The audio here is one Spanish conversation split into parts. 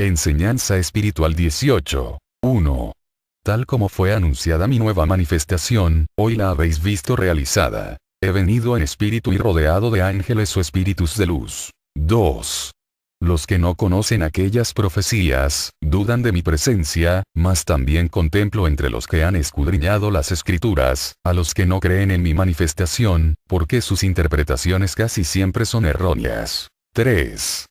Enseñanza espiritual 18. 1. Tal como fue anunciada mi nueva manifestación, hoy la habéis visto realizada. He venido en espíritu y rodeado de ángeles o espíritus de luz. 2. Los que no conocen aquellas profecías, dudan de mi presencia, mas también contemplo entre los que han escudriñado las escrituras, a los que no creen en mi manifestación, porque sus interpretaciones casi siempre son erróneas. 3.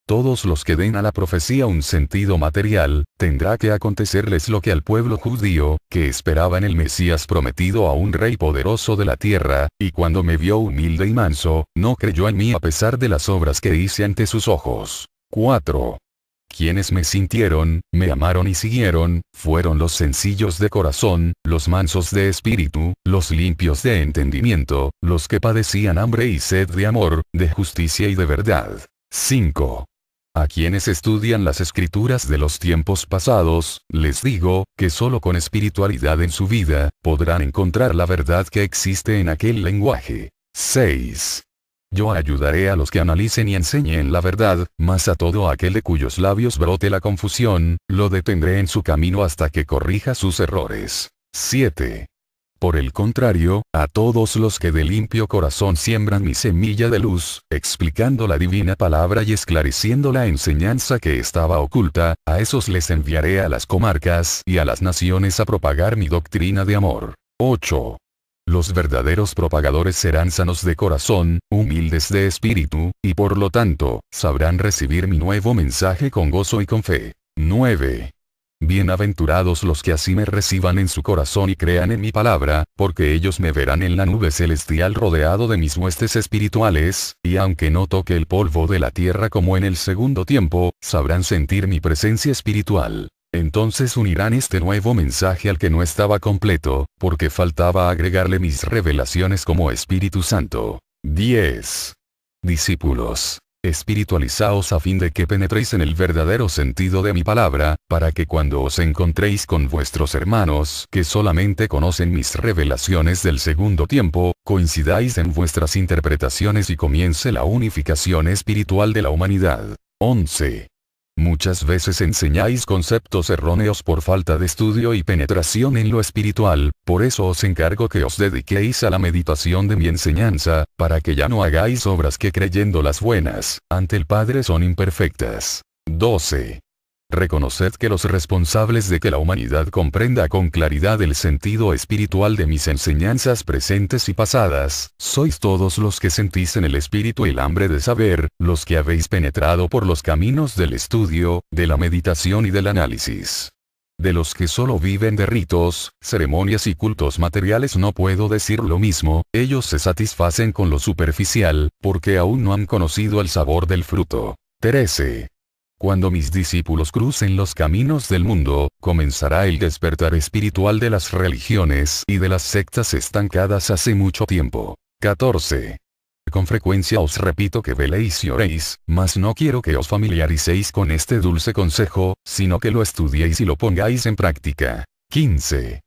Todos los que den a la profecía un sentido material, tendrá que acontecerles lo que al pueblo judío, que esperaba en el Mesías prometido a un rey poderoso de la tierra, y cuando me vio humilde y manso, no creyó en mí a pesar de las obras que hice ante sus ojos. 4. Quienes me sintieron, me amaron y siguieron, fueron los sencillos de corazón, los mansos de espíritu, los limpios de entendimiento, los que padecían hambre y sed de amor, de justicia y de verdad. 5. A quienes estudian las escrituras de los tiempos pasados, les digo, que solo con espiritualidad en su vida, podrán encontrar la verdad que existe en aquel lenguaje. 6. Yo ayudaré a los que analicen y enseñen la verdad, mas a todo aquel de cuyos labios brote la confusión, lo detendré en su camino hasta que corrija sus errores. 7. Por el contrario, a todos los que de limpio corazón siembran mi semilla de luz, explicando la divina palabra y esclareciendo la enseñanza que estaba oculta, a esos les enviaré a las comarcas y a las naciones a propagar mi doctrina de amor. 8. Los verdaderos propagadores serán sanos de corazón, humildes de espíritu, y por lo tanto, sabrán recibir mi nuevo mensaje con gozo y con fe. 9. Bienaventurados los que así me reciban en su corazón y crean en mi palabra, porque ellos me verán en la nube celestial rodeado de mis huestes espirituales, y aunque no toque el polvo de la tierra como en el segundo tiempo, sabrán sentir mi presencia espiritual. Entonces unirán este nuevo mensaje al que no estaba completo, porque faltaba agregarle mis revelaciones como Espíritu Santo. 10. Discípulos. Espiritualizaos a fin de que penetréis en el verdadero sentido de mi palabra, para que cuando os encontréis con vuestros hermanos que solamente conocen mis revelaciones del segundo tiempo, coincidáis en vuestras interpretaciones y comience la unificación espiritual de la humanidad. 11. Muchas veces enseñáis conceptos erróneos por falta de estudio y penetración en lo espiritual, por eso os encargo que os dediquéis a la meditación de mi enseñanza, para que ya no hagáis obras que creyendo las buenas, ante el Padre son imperfectas. 12. Reconoced que los responsables de que la humanidad comprenda con claridad el sentido espiritual de mis enseñanzas presentes y pasadas, sois todos los que sentís en el espíritu el hambre de saber, los que habéis penetrado por los caminos del estudio, de la meditación y del análisis. De los que solo viven de ritos, ceremonias y cultos materiales no puedo decir lo mismo, ellos se satisfacen con lo superficial, porque aún no han conocido el sabor del fruto. 13. Cuando mis discípulos crucen los caminos del mundo, comenzará el despertar espiritual de las religiones y de las sectas estancadas hace mucho tiempo. 14. Con frecuencia os repito que veléis y oréis, mas no quiero que os familiaricéis con este dulce consejo, sino que lo estudiéis y lo pongáis en práctica. 15.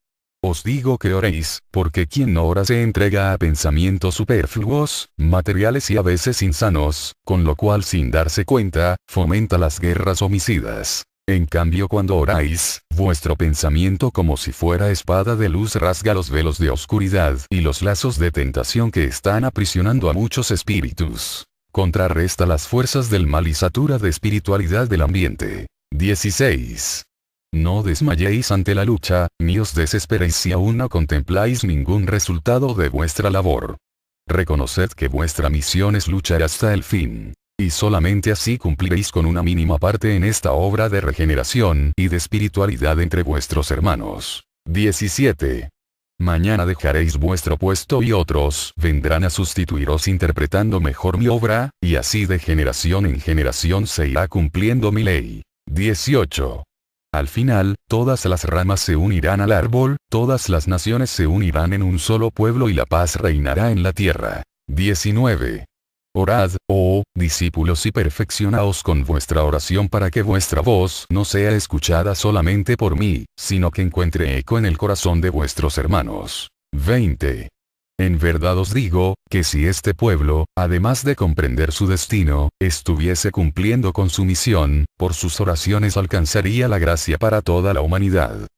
Os digo que oréis, porque quien no ora se entrega a pensamientos superfluos, materiales y a veces insanos, con lo cual sin darse cuenta, fomenta las guerras homicidas. En cambio cuando oráis, vuestro pensamiento como si fuera espada de luz rasga los velos de oscuridad y los lazos de tentación que están aprisionando a muchos espíritus. Contrarresta las fuerzas del mal y satura de espiritualidad del ambiente. 16. No desmayéis ante la lucha, ni os desesperéis si aún no contempláis ningún resultado de vuestra labor. Reconoced que vuestra misión es luchar hasta el fin. Y solamente así cumpliréis con una mínima parte en esta obra de regeneración y de espiritualidad entre vuestros hermanos. 17. Mañana dejaréis vuestro puesto y otros vendrán a sustituiros interpretando mejor mi obra, y así de generación en generación se irá cumpliendo mi ley. 18. Al final, todas las ramas se unirán al árbol, todas las naciones se unirán en un solo pueblo y la paz reinará en la tierra. 19. Orad, oh, discípulos y perfeccionaos con vuestra oración para que vuestra voz no sea escuchada solamente por mí, sino que encuentre eco en el corazón de vuestros hermanos. 20. En verdad os digo, que si este pueblo, además de comprender su destino, estuviese cumpliendo con su misión, por sus oraciones alcanzaría la gracia para toda la humanidad.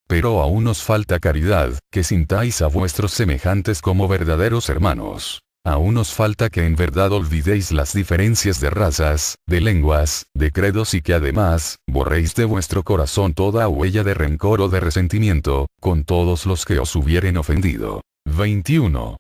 Pero aún os falta caridad, que sintáis a vuestros semejantes como verdaderos hermanos. Aún os falta que en verdad olvidéis las diferencias de razas, de lenguas, de credos y que además, borréis de vuestro corazón toda huella de rencor o de resentimiento, con todos los que os hubieren ofendido. 21.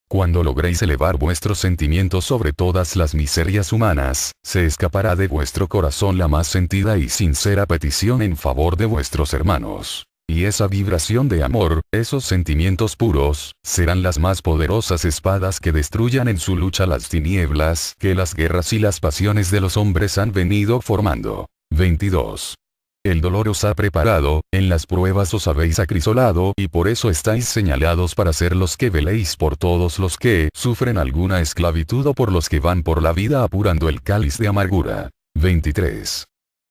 Cuando logréis elevar vuestros sentimientos sobre todas las miserias humanas, se escapará de vuestro corazón la más sentida y sincera petición en favor de vuestros hermanos. Y esa vibración de amor, esos sentimientos puros, serán las más poderosas espadas que destruyan en su lucha las tinieblas que las guerras y las pasiones de los hombres han venido formando. 22. El dolor os ha preparado, en las pruebas os habéis acrisolado y por eso estáis señalados para ser los que veléis por todos los que sufren alguna esclavitud o por los que van por la vida apurando el cáliz de amargura. 23.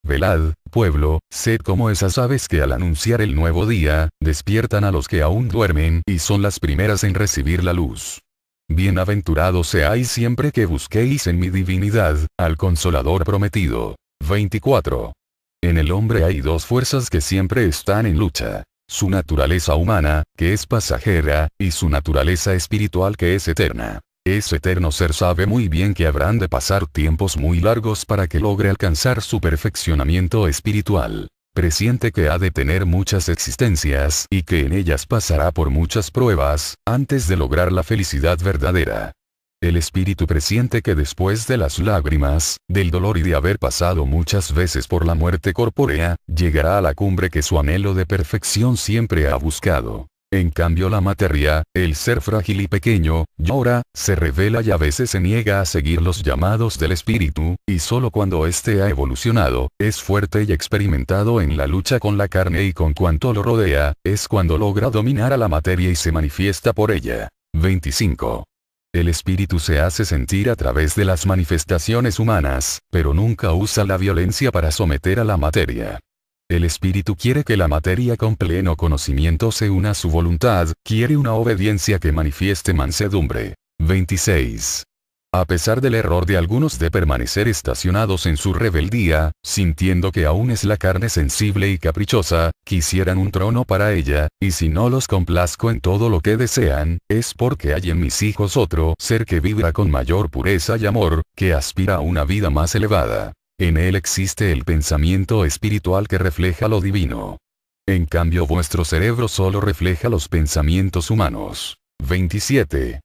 Velad, pueblo, sed como esas aves que al anunciar el nuevo día, despiertan a los que aún duermen y son las primeras en recibir la luz. Bienaventurados seáis siempre que busquéis en mi divinidad, al Consolador prometido. 24. En el hombre hay dos fuerzas que siempre están en lucha. Su naturaleza humana, que es pasajera, y su naturaleza espiritual que es eterna. Ese eterno ser sabe muy bien que habrán de pasar tiempos muy largos para que logre alcanzar su perfeccionamiento espiritual. Presiente que ha de tener muchas existencias y que en ellas pasará por muchas pruebas, antes de lograr la felicidad verdadera. El espíritu presiente que después de las lágrimas, del dolor y de haber pasado muchas veces por la muerte corpórea, llegará a la cumbre que su anhelo de perfección siempre ha buscado. En cambio la materia, el ser frágil y pequeño, llora, se revela y a veces se niega a seguir los llamados del espíritu, y solo cuando éste ha evolucionado, es fuerte y experimentado en la lucha con la carne y con cuanto lo rodea, es cuando logra dominar a la materia y se manifiesta por ella. 25. El espíritu se hace sentir a través de las manifestaciones humanas, pero nunca usa la violencia para someter a la materia. El espíritu quiere que la materia con pleno conocimiento se una a su voluntad, quiere una obediencia que manifieste mansedumbre. 26. A pesar del error de algunos de permanecer estacionados en su rebeldía, sintiendo que aún es la carne sensible y caprichosa, quisieran un trono para ella, y si no los complazco en todo lo que desean, es porque hay en mis hijos otro ser que vibra con mayor pureza y amor, que aspira a una vida más elevada. En él existe el pensamiento espiritual que refleja lo divino. En cambio vuestro cerebro solo refleja los pensamientos humanos. 27.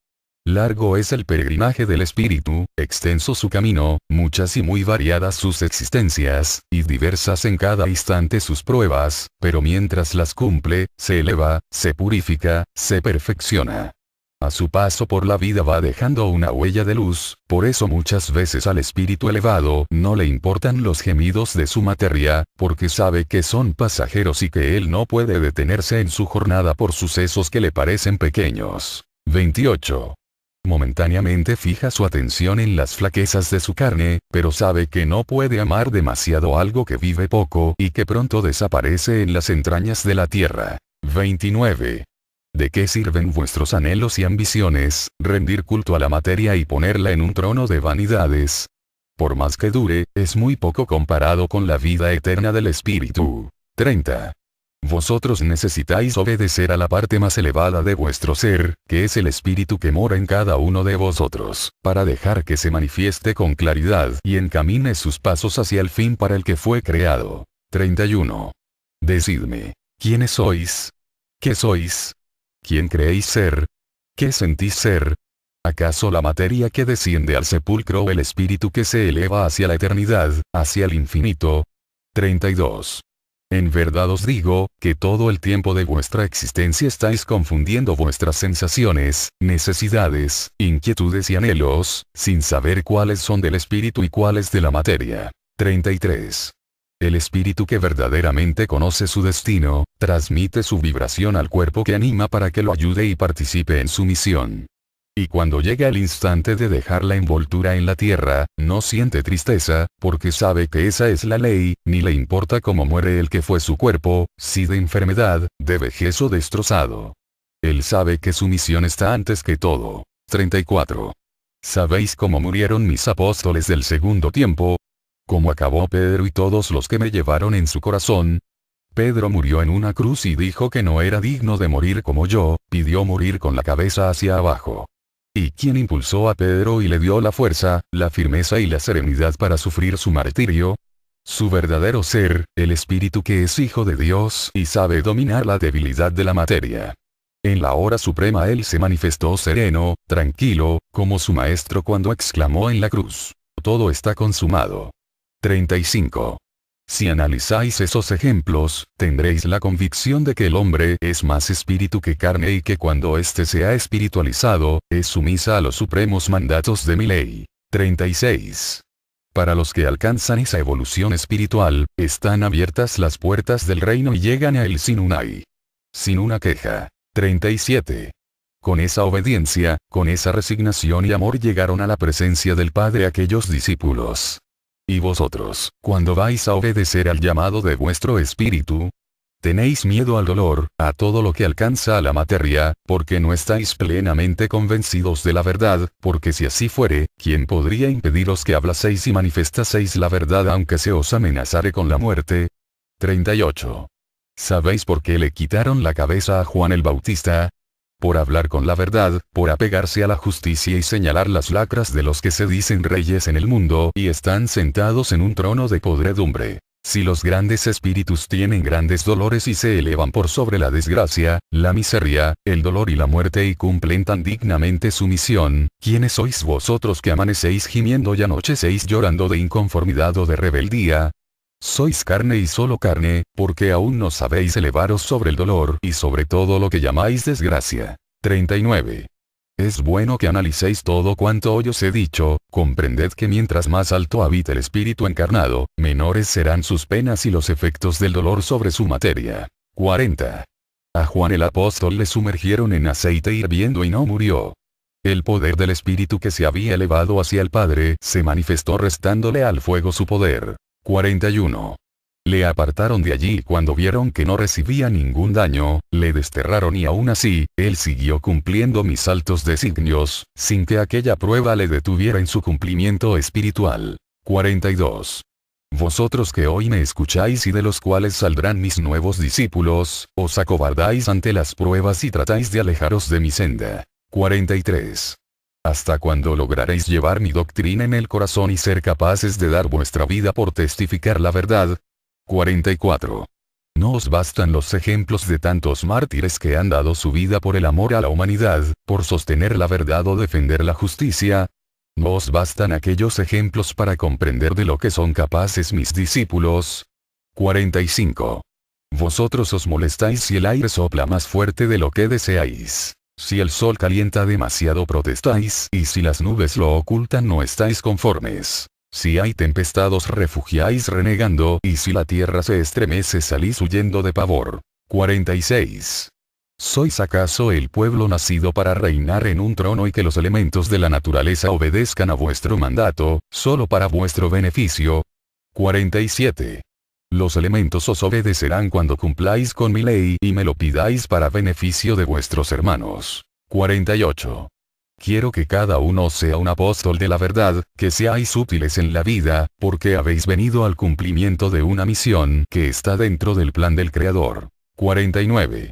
Largo es el peregrinaje del espíritu, extenso su camino, muchas y muy variadas sus existencias, y diversas en cada instante sus pruebas, pero mientras las cumple, se eleva, se purifica, se perfecciona. A su paso por la vida va dejando una huella de luz, por eso muchas veces al espíritu elevado no le importan los gemidos de su materia, porque sabe que son pasajeros y que él no puede detenerse en su jornada por sucesos que le parecen pequeños. 28. Momentáneamente fija su atención en las flaquezas de su carne, pero sabe que no puede amar demasiado algo que vive poco y que pronto desaparece en las entrañas de la tierra. 29. ¿De qué sirven vuestros anhelos y ambiciones, rendir culto a la materia y ponerla en un trono de vanidades? Por más que dure, es muy poco comparado con la vida eterna del espíritu. 30. Vosotros necesitáis obedecer a la parte más elevada de vuestro ser, que es el espíritu que mora en cada uno de vosotros, para dejar que se manifieste con claridad y encamine sus pasos hacia el fin para el que fue creado. 31. Decidme, ¿quiénes sois? ¿Qué sois? ¿Quién creéis ser? ¿Qué sentís ser? ¿Acaso la materia que desciende al sepulcro o el espíritu que se eleva hacia la eternidad, hacia el infinito? 32. En verdad os digo, que todo el tiempo de vuestra existencia estáis confundiendo vuestras sensaciones, necesidades, inquietudes y anhelos, sin saber cuáles son del espíritu y cuáles de la materia. 33. El espíritu que verdaderamente conoce su destino, transmite su vibración al cuerpo que anima para que lo ayude y participe en su misión. Y cuando llega el instante de dejar la envoltura en la tierra, no siente tristeza, porque sabe que esa es la ley, ni le importa cómo muere el que fue su cuerpo, si de enfermedad, de vejez o destrozado. él sabe que su misión está antes que todo. 34. ¿Sabéis cómo murieron mis apóstoles del segundo tiempo? ¿Cómo acabó Pedro y todos los que me llevaron en su corazón? Pedro murió en una cruz y dijo que no era digno de morir como yo, pidió morir con la cabeza hacia abajo. ¿Y quién impulsó a Pedro y le dio la fuerza, la firmeza y la serenidad para sufrir su martirio? Su verdadero ser, el Espíritu que es Hijo de Dios y sabe dominar la debilidad de la materia. En la hora suprema él se manifestó sereno, tranquilo, como su maestro cuando exclamó en la cruz: todo está consumado. 35. Si analizáis esos ejemplos, tendréis la convicción de que el hombre es más espíritu que carne y que cuando éste se ha espiritualizado, es sumisa a los supremos mandatos de mi ley. 36. Para los que alcanzan esa evolución espiritual, están abiertas las puertas del reino y llegan a él sin un ay. Sin una queja. 37. Con esa obediencia, con esa resignación y amor llegaron a la presencia del Padre aquellos discípulos. Y vosotros, cuando vais a obedecer al llamado de vuestro espíritu, tenéis miedo al dolor, a todo lo que alcanza a la materia, porque no estáis plenamente convencidos de la verdad, porque si así fuere, ¿quién podría impediros que hablaseis y manifestaseis la verdad aunque se os amenazare con la muerte? 38. ¿Sabéis por qué le quitaron la cabeza a Juan el Bautista? Por hablar con la verdad, por apegarse a la justicia y señalar las lacras de los que se dicen reyes en el mundo y están sentados en un trono de podredumbre. Si los grandes espíritus tienen grandes dolores y se elevan por sobre la desgracia, la miseria, el dolor y la muerte y cumplen tan dignamente su misión, ¿quiénes sois vosotros que amanecéis gimiendo y anochecéis llorando de inconformidad o de rebeldía? Sois carne y solo carne, porque aún no sabéis elevaros sobre el dolor y sobre todo lo que llamáis desgracia. 39. Es bueno que analicéis todo cuanto hoy os he dicho, comprended que mientras más alto habita el espíritu encarnado, menores serán sus penas y los efectos del dolor sobre su materia. 40. A Juan el apóstol le sumergieron en aceite hirviendo y no murió. El poder del espíritu que se había elevado hacia el Padre se manifestó restándole al fuego su poder. 41. Le apartaron de allí y cuando vieron que no recibía ningún daño, le desterraron y aún así, él siguió cumpliendo mis altos designios, sin que aquella prueba le detuviera en su cumplimiento espiritual. 42. Vosotros que hoy me escucháis y de los cuales saldrán mis nuevos discípulos, os acobardáis ante las pruebas y tratáis de alejaros de mi senda. 43. ¿Hasta cuándo lograréis llevar mi doctrina en el corazón y ser capaces de dar vuestra vida por testificar la verdad? 44. ¿No os bastan los ejemplos de tantos mártires que han dado su vida por el amor a la humanidad, por sostener la verdad o defender la justicia? ¿No os bastan aquellos ejemplos para comprender de lo que son capaces mis discípulos? 45. Vosotros os molestáis si el aire sopla más fuerte de lo que deseáis. Si el sol calienta demasiado protestáis, y si las nubes lo ocultan no estáis conformes. Si hay tempestad os refugiáis renegando, y si la tierra se estremece salís huyendo de pavor. 46. ¿Sois acaso el pueblo nacido para reinar en un trono y que los elementos de la naturaleza obedezcan a vuestro mandato, solo para vuestro beneficio? 47. Los elementos os obedecerán cuando cumpláis con mi ley y me lo pidáis para beneficio de vuestros hermanos. 48. Quiero que cada uno sea un apóstol de la verdad, que seáis útiles en la vida, porque habéis venido al cumplimiento de una misión que está dentro del plan del Creador. 49.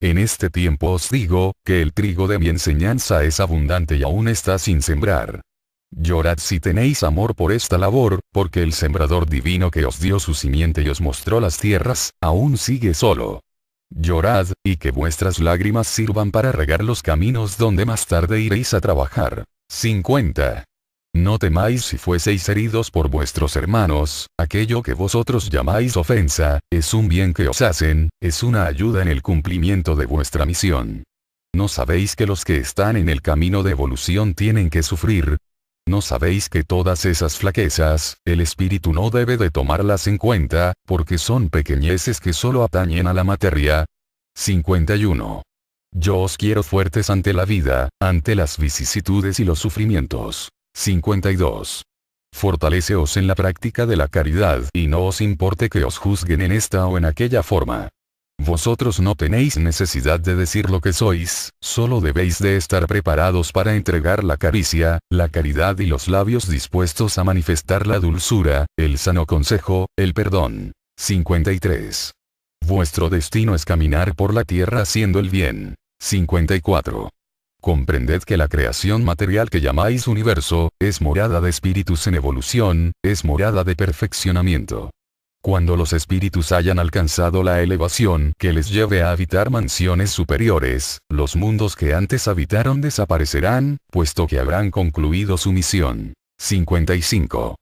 En este tiempo os digo, que el trigo de mi enseñanza es abundante y aún está sin sembrar. Llorad si tenéis amor por esta labor, porque el sembrador divino que os dio su simiente y os mostró las tierras, aún sigue solo. Llorad, y que vuestras lágrimas sirvan para regar los caminos donde más tarde iréis a trabajar. 50. No temáis si fueseis heridos por vuestros hermanos, aquello que vosotros llamáis ofensa, es un bien que os hacen, es una ayuda en el cumplimiento de vuestra misión. ¿No sabéis que los que están en el camino de evolución tienen que sufrir? ¿No sabéis que todas esas flaquezas, el espíritu no debe de tomarlas en cuenta, porque son pequeñeces que solo atañen a la materia? 51. Yo os quiero fuertes ante la vida, ante las vicisitudes y los sufrimientos. 52. Fortaleceos en la práctica de la caridad y no os importe que os juzguen en esta o en aquella forma. Vosotros no tenéis necesidad de decir lo que sois, solo debéis de estar preparados para entregar la caricia, la caridad y los labios dispuestos a manifestar la dulzura, el sano consejo, el perdón. 53. Vuestro destino es caminar por la tierra haciendo el bien. 54. Comprended que la creación material que llamáis universo, es morada de espíritus en evolución, es morada de perfeccionamiento. Cuando los espíritus hayan alcanzado la elevación que les lleve a habitar mansiones superiores, los mundos que antes habitaron desaparecerán, puesto que habrán concluido su misión. 55.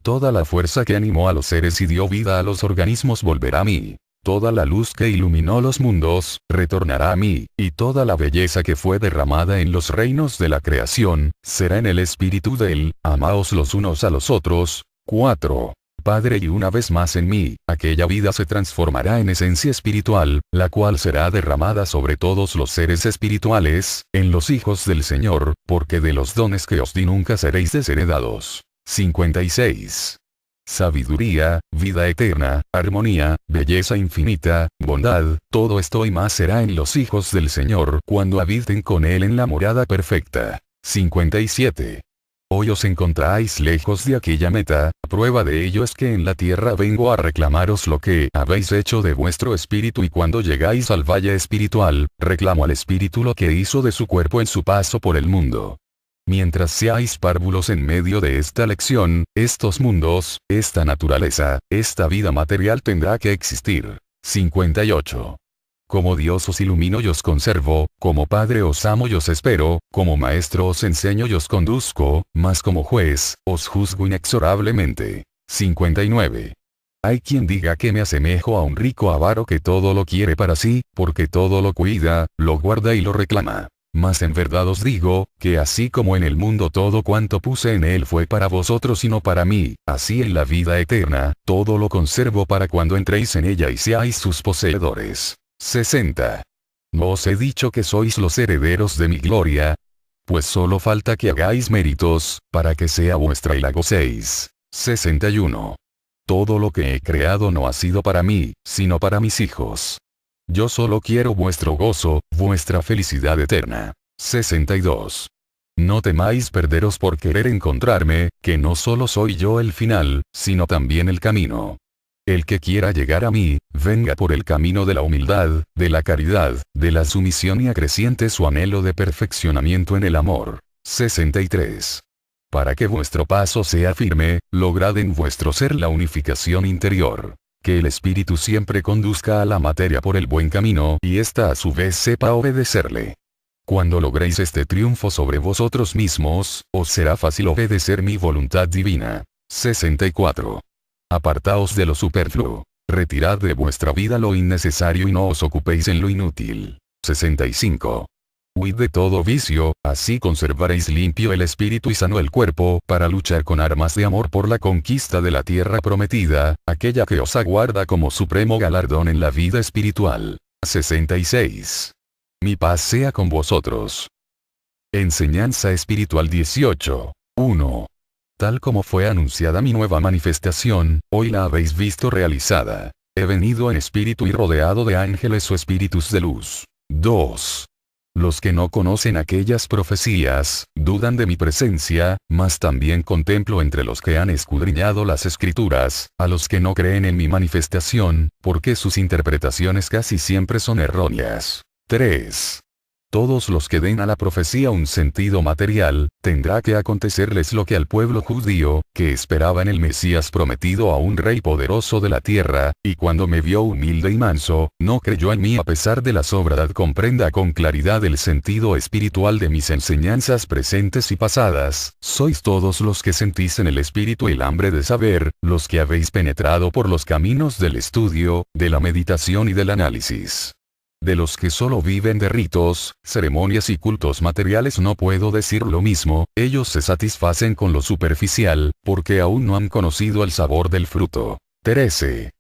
Toda la fuerza que animó a los seres y dio vida a los organismos volverá a mí. Toda la luz que iluminó los mundos, retornará a mí, y toda la belleza que fue derramada en los reinos de la creación, será en el espíritu del, amaos los unos a los otros. 4. Padre, y una vez más en mí, aquella vida se transformará en esencia espiritual, la cual será derramada sobre todos los seres espirituales, en los hijos del Señor, porque de los dones que os di nunca seréis desheredados. 56. Sabiduría, vida eterna, armonía, belleza infinita, bondad, todo esto y más será en los hijos del Señor cuando habiten con Él en la morada perfecta. 57. Hoy os encontráis lejos de aquella meta, prueba de ello es que en la tierra vengo a reclamaros lo que habéis hecho de vuestro espíritu, y cuando llegáis al valle espiritual, reclamo al espíritu lo que hizo de su cuerpo en su paso por el mundo. Mientras seáis párvulos en medio de esta lección, estos mundos, esta naturaleza, esta vida material tendrá que existir. 58. Como Dios os ilumino y os conservo, como Padre os amo y os espero, como Maestro os enseño y os conduzco, mas como juez, os juzgo inexorablemente. 59. Hay quien diga que me asemejo a un rico avaro que todo lo quiere para sí, porque todo lo cuida, lo guarda y lo reclama. Mas en verdad os digo, que así como en el mundo todo cuanto puse en él fue para vosotros y no para mí, así en la vida eterna, todo lo conservo para cuando entréis en ella y seáis sus poseedores. 60. ¿No os he dicho que sois los herederos de mi gloria? Pues solo falta que hagáis méritos, para que sea vuestra y la gocéis. 61. Todo lo que he creado no ha sido para mí, sino para mis hijos. Yo solo quiero vuestro gozo, vuestra felicidad eterna. 62. No temáis perderos por querer encontrarme, que no solo soy yo el final, sino también el camino. El que quiera llegar a mí, venga por el camino de la humildad, de la caridad, de la sumisión y acreciente su anhelo de perfeccionamiento en el amor. 63. Para que vuestro paso sea firme, lograd en vuestro ser la unificación interior. Que el espíritu siempre conduzca a la materia por el buen camino y ésta a su vez sepa obedecerle. Cuando logréis este triunfo sobre vosotros mismos, os será fácil obedecer mi voluntad divina. 64. Apartaos de lo superfluo. Retirad de vuestra vida lo innecesario y no os ocupéis en lo inútil. 65. Huid de todo vicio, así conservaréis limpio el espíritu y sano el cuerpo, para luchar con armas de amor por la conquista de la tierra prometida, aquella que os aguarda como supremo galardón en la vida espiritual. 66. Mi paz sea con vosotros. Enseñanza espiritual 18. 1. Tal como fue anunciada mi nueva manifestación, hoy la habéis visto realizada. He venido en espíritu y rodeado de ángeles o espíritus de luz. 2. Los que no conocen aquellas profecías, dudan de mi presencia, mas también contemplo entre los que han escudriñado las escrituras, a los que no creen en mi manifestación, porque sus interpretaciones casi siempre son erróneas. 3. Todos los que den a la profecía un sentido material, tendrá que acontecerles lo que al pueblo judío, que esperaba en el Mesías prometido a un rey poderoso de la tierra, y cuando me vio humilde y manso, no creyó en mí a pesar de la sobriedad. Comprenda con claridad el sentido espiritual de mis enseñanzas presentes y pasadas. Sois todos los que sentís en el espíritu el hambre de saber, los que habéis penetrado por los caminos del estudio, de la meditación y del análisis. De los que solo viven de ritos, ceremonias y cultos materiales no puedo decir lo mismo, ellos se satisfacen con lo superficial, porque aún no han conocido el sabor del fruto. 13.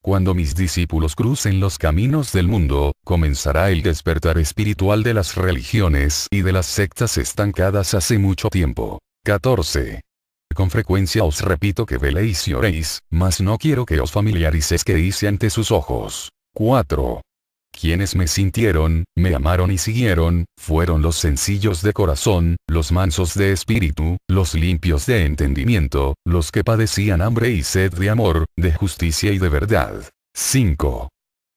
Cuando mis discípulos crucen los caminos del mundo, comenzará el despertar espiritual de las religiones y de las sectas estancadas hace mucho tiempo. 14. Con frecuencia os repito que veléis y oréis, mas no quiero que os familiaricéis que hice ante sus ojos. 4. Quienes me sintieron, me amaron y siguieron, fueron los sencillos de corazón, los mansos de espíritu, los limpios de entendimiento, los que padecían hambre y sed de amor, de justicia y de verdad. 5.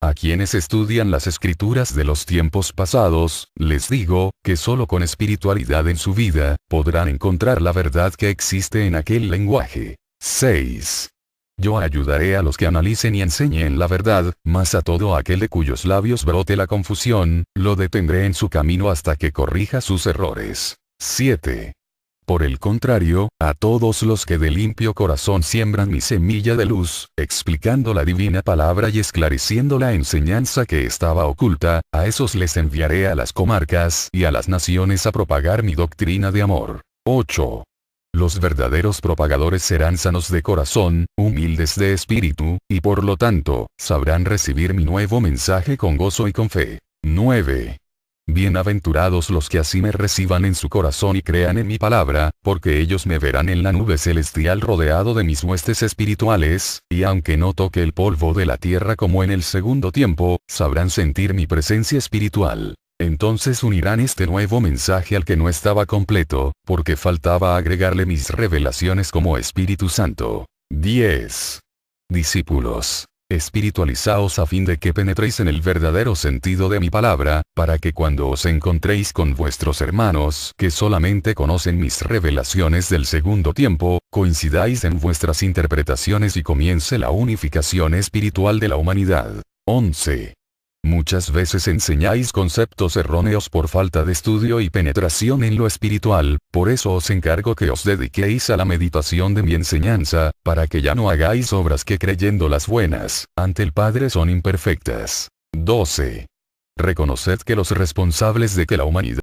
A quienes estudian las escrituras de los tiempos pasados, les digo, que solo con espiritualidad en su vida, podrán encontrar la verdad que existe en aquel lenguaje. 6. Yo ayudaré a los que analicen y enseñen la verdad, mas a todo aquel de cuyos labios brote la confusión, lo detendré en su camino hasta que corrija sus errores. 7. Por el contrario, a todos los que de limpio corazón siembran mi semilla de luz, explicando la divina palabra y esclareciendo la enseñanza que estaba oculta, a esos les enviaré a las comarcas y a las naciones a propagar mi doctrina de amor. 8. Los verdaderos propagadores serán sanos de corazón, humildes de espíritu, y por lo tanto, sabrán recibir mi nuevo mensaje con gozo y con fe. 9. Bienaventurados los que así me reciban en su corazón y crean en mi palabra, porque ellos me verán en la nube celestial rodeado de mis huestes espirituales, y aunque no toque el polvo de la tierra como en el segundo tiempo, sabrán sentir mi presencia espiritual. Entonces unirán este nuevo mensaje al que no estaba completo, porque faltaba agregarle mis revelaciones como Espíritu Santo. 10. Discípulos, espiritualizaos a fin de que penetréis en el verdadero sentido de mi palabra, para que cuando os encontréis con vuestros hermanos que solamente conocen mis revelaciones del segundo tiempo, coincidáis en vuestras interpretaciones y comience la unificación espiritual de la humanidad. 11. Muchas veces enseñáis conceptos erróneos por falta de estudio y penetración en lo espiritual, por eso os encargo que os dediquéis a la meditación de mi enseñanza, para que ya no hagáis obras que creyéndolas buenas, ante el Padre son imperfectas. 12. Reconoced que los responsables de que la humanidad